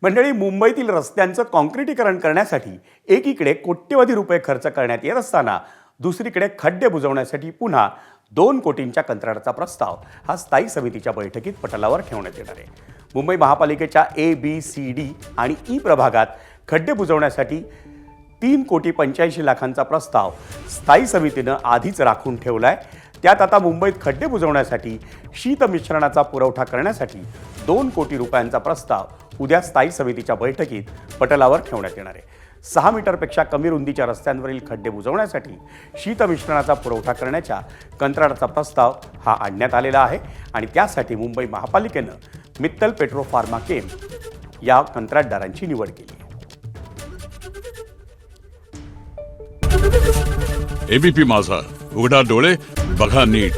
मंडळी, मुंबईतील रस्त्यांचं काँक्रिटीकरण करण्यासाठी एकीकडे कोट्यवधी रुपये खर्च करण्यात येत असताना दुसरीकडे खड्डे बुजवण्यासाठी पुन्हा 2 कोटींच्या कंत्राटाचा प्रस्ताव हा स्थायी समितीच्या बैठकीत पटलावर ठेवण्यात येणार आहे. मुंबई महापालिकेच्या ए, बी, सी, डी आणि ई प्रभागात खड्डे बुजवण्यासाठी 3,85,00,000चा प्रस्ताव स्थायी समितीनं आधीच राखून ठेवलाय. त्यात आता मुंबईत खड्डे बुजवण्यासाठी शीत मिश्रणाचा पुरवठा करण्यासाठी 2 कोटी रुपयांचा प्रस्ताव उद्या स्थायी समितीच्या बैठकीत पटलावर ठेवण्यात येणार आहे. 6 मीटरपेक्षा कमी रुंदीच्या रस्त्यांवरील खड्डे बुजवण्यासाठी शीत मिश्रणाचा पुरवठा करण्याच्या कंत्राटाचा प्रस्ताव हा आणण्यात आलेला आहे आणि त्यासाठी मुंबई महापालिकेनं मित्तल पेट्रो फार्मा केम या कंत्राटदारांची निवड केली आहे. एबीपी माझा, उघडा डोळे बघा नीट.